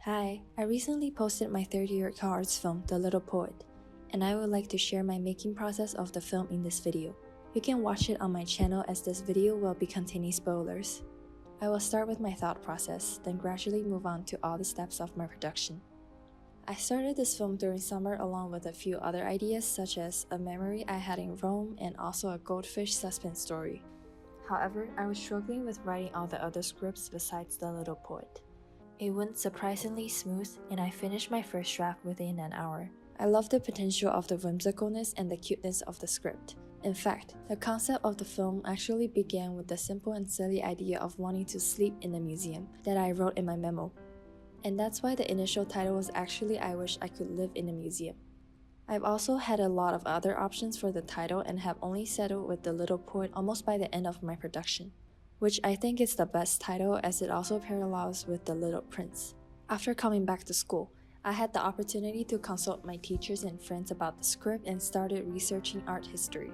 Hi, I recently posted my third year CalArts film, The Little Poet, and I would like to share my making process of the film in this video. You can watch it on my channel as this video will be containing spoilers. I will start with my thought process, then gradually move on to all the steps of my production. I started this film during summer along with a few other ideas such as a memory I had in Rome and also a goldfish suspense story. However, I was struggling with writing all the other scripts besides The Little Poet. It went surprisingly smooth, and I finished my first draft within an hour. I love the potential of the whimsicalness and the cuteness of the script. In fact, the concept of the film actually began with the simple and silly idea of wanting to sleep in a museum that I wrote in my memo. And that's why the initial title was actually I Wish I Could Live in a Museum. I've also had a lot of other options for the title and have only settled with The Little Poet almost by the end of my production, which I think is the best title as it also parallels with The Little Prince. After coming back to school, I had the opportunity to consult my teachers and friends about the script and started researching art history.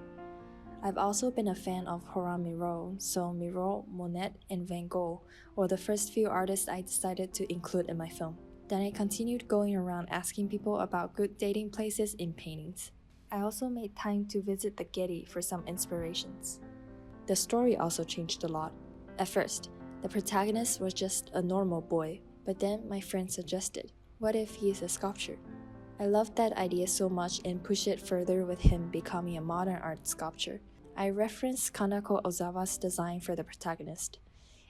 I've also been a fan of Joan Miró, so Miró, Monet, and Van Gogh were the first few artists I decided to include in my film. Then I continued going around asking people about good dating places in paintings. I also made time to visit the Getty for some inspirations. The story also changed a lot. At first, the protagonist was just a normal boy, but then my friend suggested, what if he is a sculptor? I loved that idea so much and pushed it further with him becoming a modern art sculptor. I referenced Kanako Ozawa's design for the protagonist.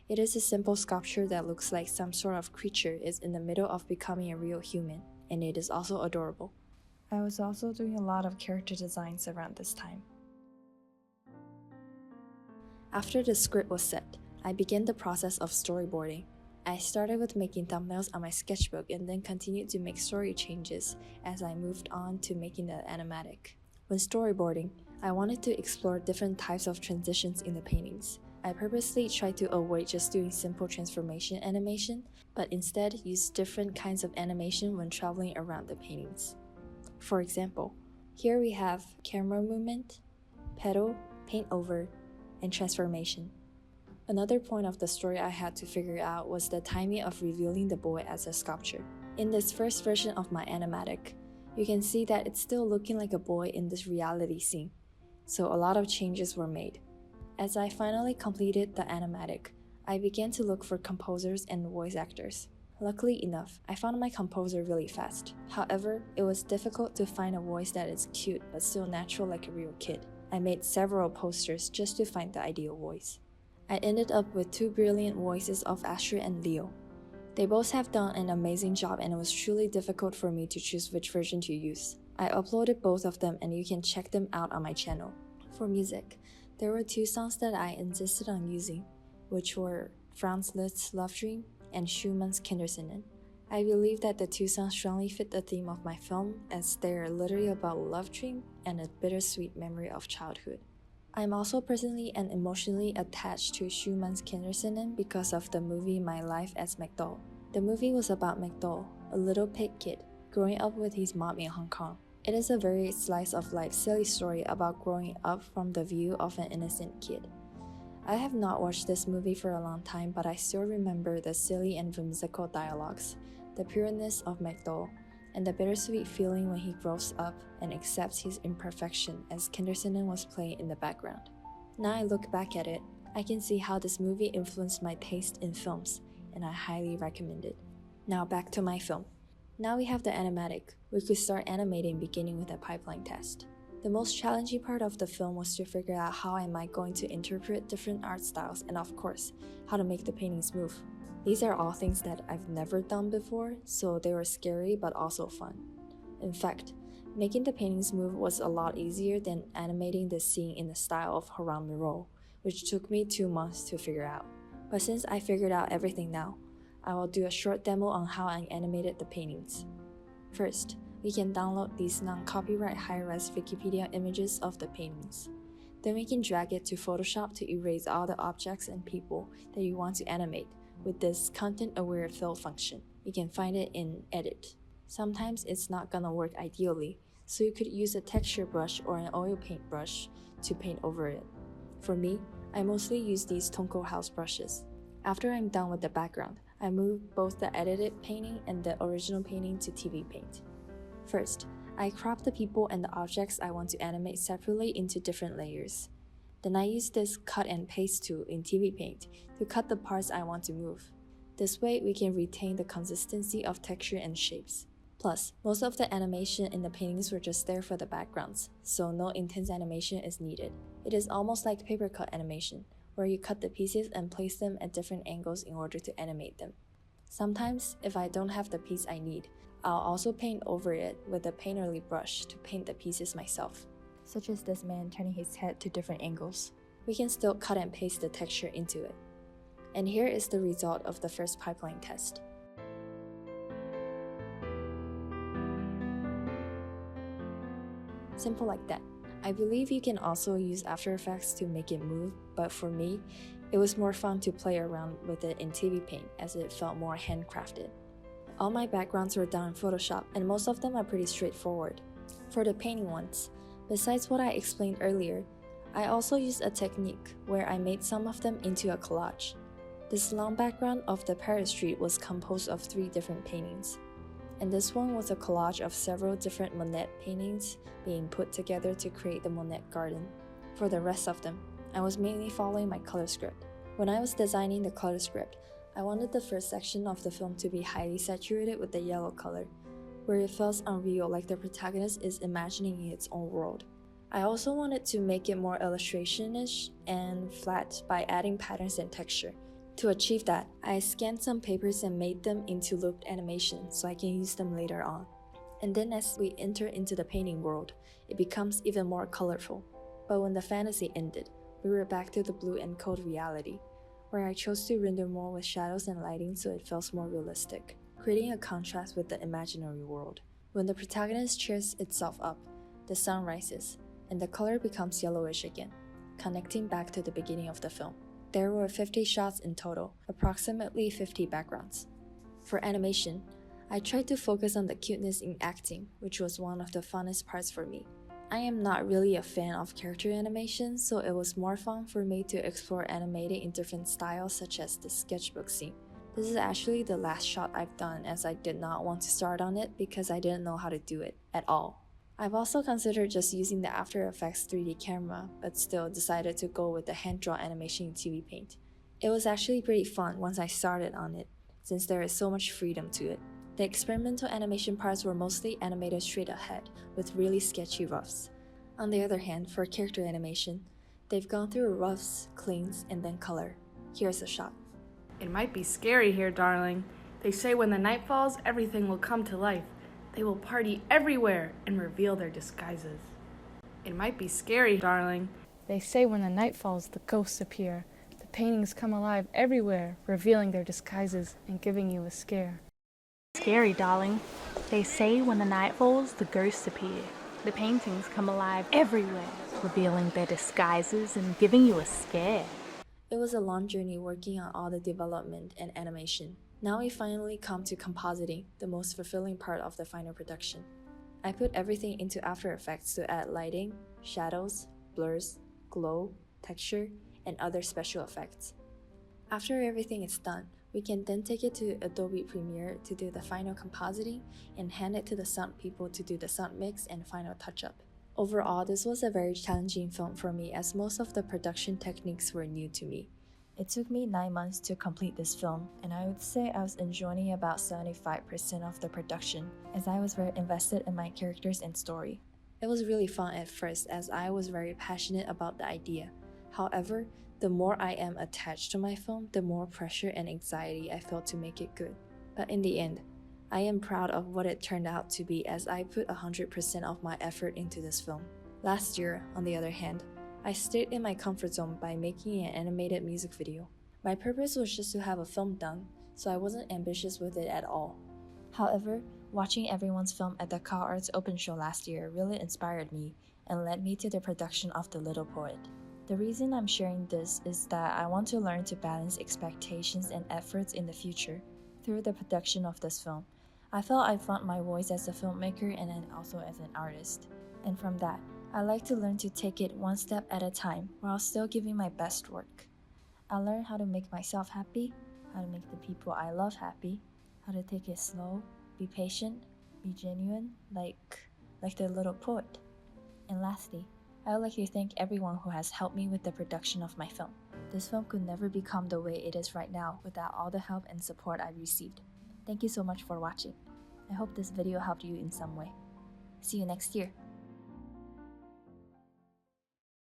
It is a simple sculpture that looks like some sort of creature is in the middle of becoming a real human, and it is also adorable. I was also doing a lot of character designs around this time. After the script was set, I began the process of storyboarding. I started with making thumbnails on my sketchbook and then continued to make story changes as I moved on to making the animatic. When storyboarding, I wanted to explore different types of transitions in the paintings. I purposely tried to avoid just doing simple transformation animation, but instead used different kinds of animation when traveling around the paintings. For example, here we have camera movement, pedal, paint over, and transformation. Another point of the story I had to figure out was the timing of revealing the boy as a sculpture. In this first version of my animatic, you can see that it's still looking like a boy in this reality scene, so a lot of changes were made. As I finally completed the animatic, I began to look for composers and voice actors. Luckily enough, I found my composer really fast. However, it was difficult to find a voice that is cute but still natural like a real kid. I made several posters just to find the ideal voice. I ended up with two brilliant voices of Astrid and Leo. They both have done an amazing job and it was truly difficult for me to choose which version to use. I uploaded both of them and you can check them out on my channel. For music, there were two songs that I insisted on using, which were Franz Liszt's Love Dream and Schumann's Kindersinnen. I believe that the two songs strongly fit the theme of my film as they are literally about love dream and a bittersweet memory of childhood. I am also personally and emotionally attached to Schumann's Kindersinnen because of the movie My Life as McDowell. The movie was about McDowell, a little pig kid, growing up with his mom in Hong Kong. It is a very slice-of-life silly story about growing up from the view of an innocent kid. I have not watched this movie for a long time, but I still remember the silly and whimsical dialogues, the pureness of McDowell, and the bittersweet feeling when he grows up and accepts his imperfection as Kindersinnen was playing in the background. Now I look back at it, I can see how this movie influenced my taste in films, and I highly recommend it. Now back to my film. Now we have the animatic. We could start animating beginning with a pipeline test. The most challenging part of the film was to figure out how am I going to interpret different art styles and of course, how to make the paintings move. These are all things that I've never done before, so they were scary but also fun. In fact, making the paintings move was a lot easier than animating the scene in the style of Joan Miró, which took me 2 months to figure out. But since I figured out everything now, I will do a short demo on how I animated the paintings. First, we can download these non-copyright high-res Wikipedia images of the paintings. Then we can drag it to Photoshop to erase all the objects and people that you want to animate with this content-aware fill function. You can find it in Edit. Sometimes it's not gonna work ideally, so you could use a texture brush or an oil paint brush to paint over it. For me, I mostly use these Tonko house brushes. After I'm done with the background, I moved both the edited painting and the original painting to TV Paint. First, I cropped the people and the objects I want to animate separately into different layers. Then I used this cut and paste tool in TV Paint to cut the parts I want to move. This way, we can retain the consistency of texture and shapes. Plus, most of the animation in the paintings were just there for the backgrounds, so no intense animation is needed. It is almost like paper cut animation, where you cut the pieces and place them at different angles in order to animate them. Sometimes, if I don't have the piece I need, I'll also paint over it with a painterly brush to paint the pieces myself, such as this man turning his head to different angles. We can still cut and paste the texture into it. And here is the result of the first pipeline test. Simple like that. I believe you can also use After Effects to make it move, but for me, it was more fun to play around with it in TV Paint as it felt more handcrafted. All my backgrounds were done in Photoshop, and most of them are pretty straightforward. For the painting ones, besides what I explained earlier, I also used a technique where I made some of them into a collage. This long background of the Paris street was composed of 3 different paintings, and this one was a collage of several different Monet paintings being put together to create the Monet garden. For the rest of them, I was mainly following my color script. When I was designing the color script, I wanted the first section of the film to be highly saturated with the yellow color, where it feels unreal like the protagonist is imagining its own world. I also wanted to make it more illustration-ish and flat by adding patterns and texture. To achieve that, I scanned some papers and made them into looped animation so I can use them later on. And then as we enter into the painting world, it becomes even more colorful. But when the fantasy ended, we were back to the blue and cold reality, where I chose to render more with shadows and lighting so it feels more realistic, creating a contrast with the imaginary world. When the protagonist cheers itself up, the sun rises, and the color becomes yellowish again, connecting back to the beginning of the film. There were 50 shots in total, approximately 50 backgrounds. For animation, I tried to focus on the cuteness in acting, which was one of the funnest parts for me. I am not really a fan of character animation, so it was more fun for me to explore animating in different styles such as the sketchbook scene. This is actually the last shot I've done as I did not want to start on it because I didn't know how to do it at all. I've also considered just using the After Effects 3D camera, but still decided to go with the hand-drawn animation in TV Paint. It was actually pretty fun once I started on it, since there is so much freedom to it. The experimental animation parts were mostly animated straight ahead, with really sketchy roughs. On the other hand, for character animation, they've gone through roughs, cleans, and then color. Here's a shot. It might be scary here, darling. They say when the night falls, everything will come to life. They will party everywhere and reveal their disguises. It might be scary, darling. They say when the night falls, the ghosts appear. The paintings come alive everywhere, revealing their disguises and giving you a scare. Scary, darling. They say when the night falls, the ghosts appear. The paintings come alive everywhere, revealing their disguises and giving you a scare. It was a long journey working on all the development and animation. Now we finally come to compositing, the most fulfilling part of the final production. I put everything into After Effects to add lighting, shadows, blurs, glow, texture, and other special effects. After everything is done, we can then take it to Adobe Premiere to do the final compositing and hand it to the sound people to do the sound mix and final touch-up. Overall, this was a very challenging film for me as most of the production techniques were new to me. It took me 9 months to complete this film, and I would say I was enjoying about 75% of the production, as I was very invested in my characters and story. It was really fun at first as I was very passionate about the idea. However, the more I am attached to my film, the more pressure and anxiety I felt to make it good. But in the end, I am proud of what it turned out to be as I put 100% of my effort into this film. Last year, on the other hand, I stayed in my comfort zone by making an animated music video. My purpose was just to have a film done, so I wasn't ambitious with it at all. However, watching everyone's film at the CalArts Open Show last year really inspired me and led me to the production of The Little Poet. The reason I'm sharing this is that I want to learn to balance expectations and efforts in the future. Through the production of this film, I felt I found my voice as a filmmaker and then also as an artist. And from that, I like to learn to take it one step at a time while still giving my best work. I learned how to make myself happy, how to make the people I love happy, how to take it slow, be patient, be genuine, like the little poet. And lastly, I would like to thank everyone who has helped me with the production of my film. This film could never become the way it is right now without all the help and support I've received. Thank you so much for watching. I hope this video helped you in some way. See you next year.